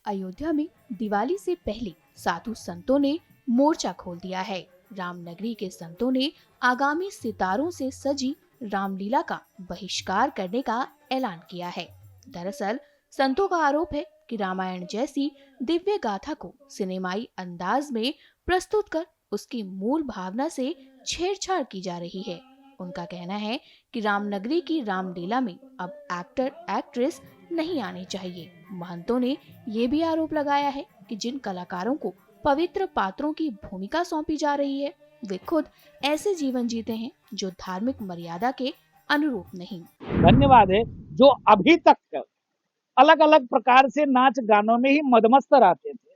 अयोध्या में दिवाली से पहले साधु संतों ने मोर्चा खोल दिया है। रामनगरी के संतों ने आगामी सितारों से सजी रामलीला का बहिष्कार करने का ऐलान किया है। दरअसल संतों का आरोप है कि रामायण जैसी दिव्य गाथा को सिनेमाई अंदाज में प्रस्तुत कर उसकी मूल भावना से छेड़छाड़ की जा रही है। उनका कहना है कि रामनगरी की रामलीला में अब एक्टर एक्ट्रेस नहीं आने चाहिए। महंतों ने ये भी आरोप लगाया है कि जिन कलाकारों को पवित्र पात्रों की भूमिका सौंपी जा रही है, वे खुद ऐसे जीवन जीते हैं जो धार्मिक मर्यादा के अनुरूप नहीं। धन्यवाद है जो अभी तक अलग अलग प्रकार से नाच गानों में ही मदमस्त रहते थे,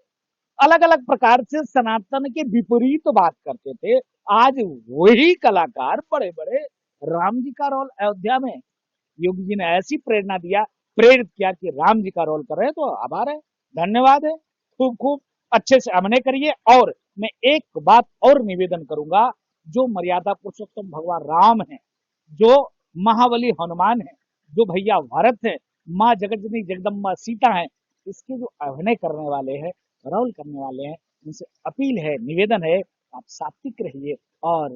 अलग अलग प्रकार से सनातन के विपरीत बात करते थे। आज वही कलाकार बड़े बड़े राम जी का रोल अयोध्या में योगी जी ने ऐसी प्रेरित किया कि राम जी का रोल कर रहे हैं, तो आभार है, धन्यवाद है। खूब खूब अच्छे से अभिनय करिए। और मैं एक बात और निवेदन करूंगा, जो मर्यादा पुरुषोत्तम भगवान राम है, जो महाबली हनुमान है, जो भैया भरत है, माँ जगतजननी जगदम्बा सीता है, इसके जो अभिनय करने वाले हैं, रोल करने वाले हैं, उनसे अपील है, निवेदन है, आप सात्विक रहिए और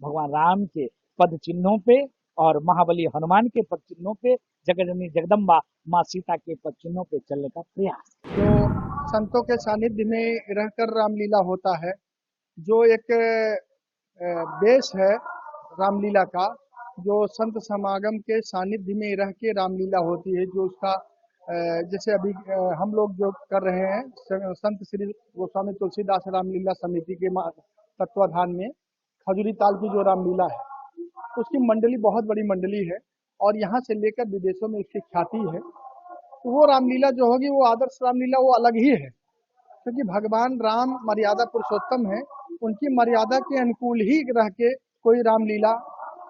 भगवान राम के पद चिन्हों पे और महाबली हनुमान के पद चिन्हों पे, जगतजननी जगदम्बा माँ सीता के पद चिन्हों पे चलने का प्रयास। जो संतों के सानिध्य में रहकर रामलीला होता है, जो एक बेस है रामलीला का, जो संत समागम के सानिध्य में रह के रामलीला होती है, जो उसका जैसे अभी हम लोग जो कर रहे हैं संत श्री गोस्वामी तुलसीदास रामलीला समिति के तत्वाधान में खजूरी ताल की जो रामलीला है, उसकी मंडली बहुत बड़ी मंडली है और यहाँ से लेकर विदेशों में इसकी ख्याति है। तो वो रामलीला जो होगी, वो आदर्श रामलीला वो अलग ही है, क्योंकि भगवान राम मर्यादा पुरुषोत्तम है। उनकी मर्यादा के अनुकूल ही रह के कोई रामलीला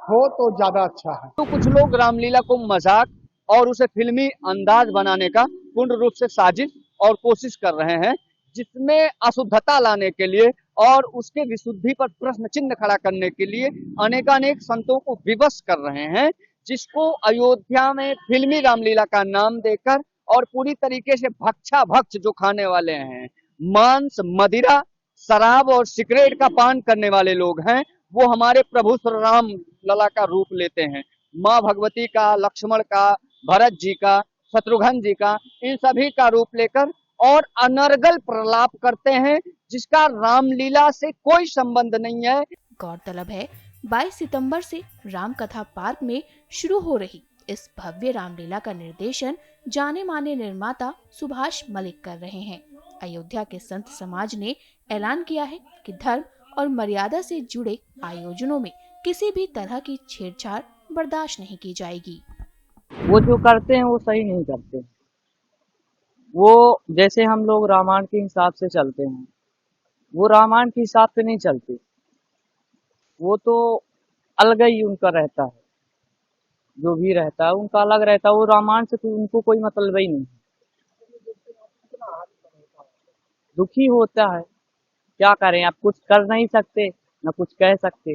हो तो ज्यादा अच्छा है। तो कुछ लोग रामलीला को मजाक और उसे फिल्मी अंदाज बनाने का पूर्ण रूप से साजिश और कोशिश कर रहे हैं, जिसमें अशुद्धता लाने के लिए और उसके विशुद्धि पर प्रश्न चिन्ह खड़ा करने के लिए अनेकानेक संतों को विवश कर रहे हैं, जिसको अयोध्या में फिल्मी रामलीला का नाम देकर और पूरी तरीके से भक्षा भक्ष जो खाने वाले हैं, मांस मदिरा शराब और सिगरेट का पान करने वाले लोग हैं, वो हमारे प्रभु श्री राम लला का रूप लेते हैं। माँ भगवती का, लक्ष्मण का, भरत जी का, शत्रुघ्न जी का, इन सभी का रूप लेकर और अनर्गल प्रलाप करते हैं, जिसका रामलीला से कोई संबंध नहीं है। गौरतलब है 22 सितंबर से राम कथा पार्क में शुरू हो रही इस भव्य रामलीला का निर्देशन जाने माने निर्माता सुभाष मलिक कर रहे हैं। अयोध्या के संत समाज ने ऐलान किया है कि धर्म और मर्यादा से जुड़े आयोजनों में किसी भी तरह की छेड़छाड़ बर्दाश्त नहीं की जाएगी। वो जो करते हैं वो सही नहीं करते। वो जैसे हम लोग रामायण के हिसाब से चलते हैं, वो रामायण के हिसाब से नहीं चलते। वो तो अलग ही उनका रहता है, जो भी रहता है उनका अलग रहता है। वो रामायण से तो उनको कोई मतलब ही नहीं। दुखी होता है, क्या करें, आप कुछ कर नहीं सकते न कुछ कह सकते,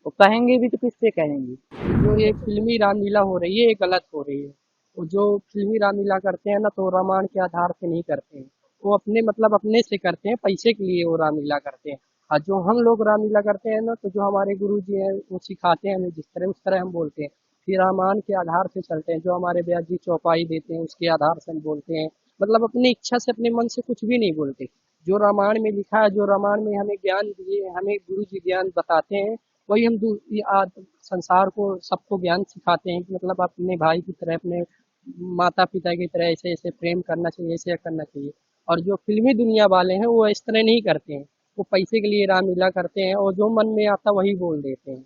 वो कहेंगे भी तो किससे कहेंगे। जो ये फिल्मी रामलीला हो रही है, ये गलत हो रही है। वो जो फिल्मी रामलीला करते हैं ना, तो रामायण के आधार से नहीं करते हैं, वो अपने मतलब अपने से करते हैं, पैसे के लिए वो रामलीला करते हैं। और जो हम लोग रामलीला करते हैं ना, तो जो हमारे गुरु जी हैं वो सिखाते हैं हमें, जिस तरह उस तरह हम बोलते हैं। फिर रामायण के आधार से चलते हैं, जो हमारे व्यास जी चौपाई देते हैं उसके आधार से हम बोलते हैं। मतलब अपनी इच्छा से, अपने मन से कुछ भी नहीं बोलते। जो रामायण में लिखा है, जो रामायण में हमें ज्ञान दिए, हमें गुरु जी ज्ञान बताते हैं, वही हम संसार को सबको ज्ञान सिखाते हैं कि मतलब अपने भाई की तरह, अपने माता पिता की तरह ऐसे ऐसे प्रेम करना चाहिए, ऐसे करना चाहिए। और जो फिल्मी दुनिया वाले हैं वो इस तरह नहीं करते हैं, वो पैसे के लिए रामलीला करते हैं और जो मन में आता वही बोल देते हैं।